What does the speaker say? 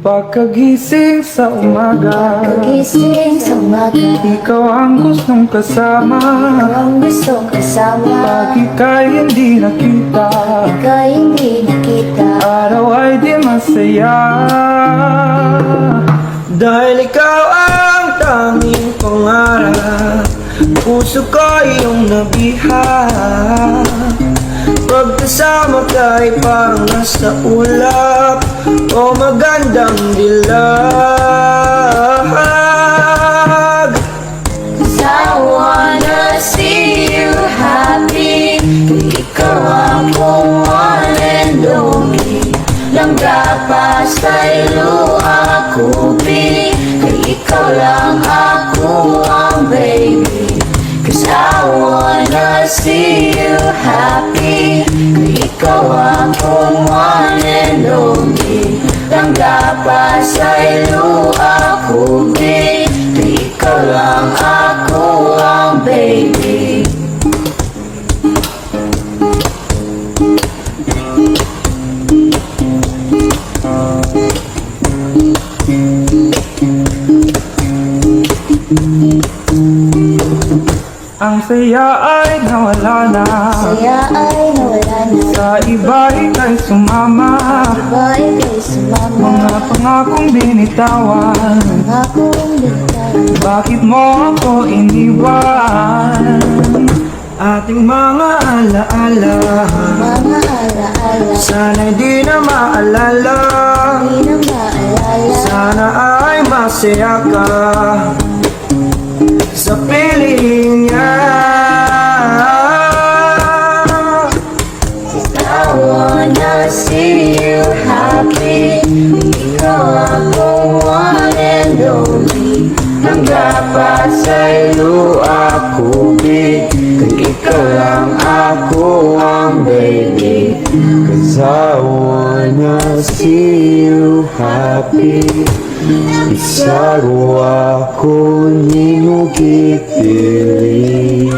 Pagkagising sa umaga, ikaw ang gustong kasama. Pag ika'y hindi nakita, araw ay di masaya. Dahil ikaw ang tanging pangarap, puso ko iyong nabihan. Pagkasama ka'y parang nasa ulap o magandang dilag. 'Cause I wanna see you happy. Ikaw ang one and only. Langga pa sa'y luha kubi. Kay ikaw lang ako ang baby. 'Cause I wanna see you happy. Kay ikaw ako one and only. Langga pa sa'y luha kubi. Kay ikaw lang ako ang baby. Ang saya ay nawala na, sa iba ika'y sumama. Mga pangakong binitawan, bakit mo ako iniwan? Ating mga alaala, sana'y di na maalala. Sana ay masaya ka sa piling niya. I wanna see you happy. Ikaw ako one and only. Hanggang pa sa'y luha kubi. Kay ikaw lang ako ang baby. 'Cause I wanna see you happy. Isaru ako ninyo kipili.